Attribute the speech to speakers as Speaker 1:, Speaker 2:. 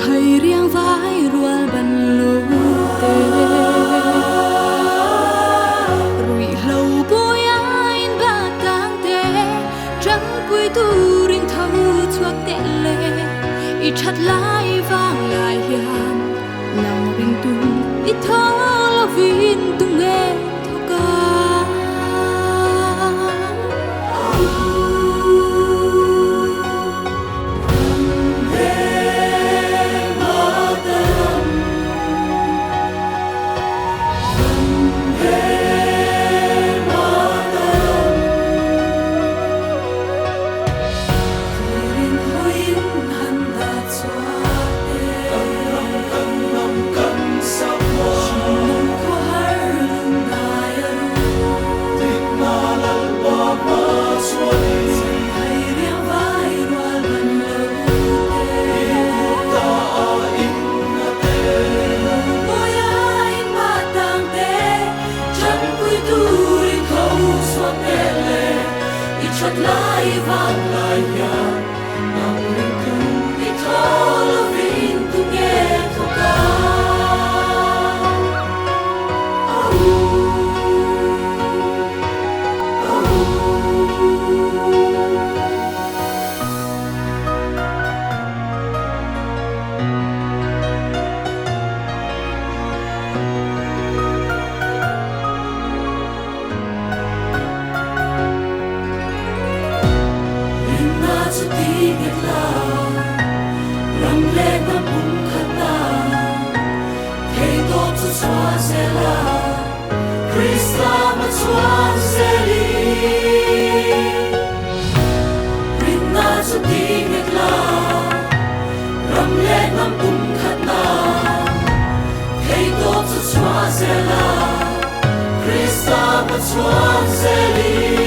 Speaker 1: hay riêng vai rual ban lô tê rủi lâu bôi ai ba tang tê trắng quỳ tu riêng thâu chuak tê lê ít chặt lại vang lại hiền nang riêng tung ít thâu la vin tung nghe thâu ca chợt lại vang lại nhà nằm linh tung đi thó lo vin tung nghe thô ca răng lên năm bung khát ta thấy tốt cho xóa xe la Christa mà xóa xe đi Rina cho đi nghịch la răng lên năm bung khát ta thấy tốt cho xóa xe la Christa mà xóa xe đi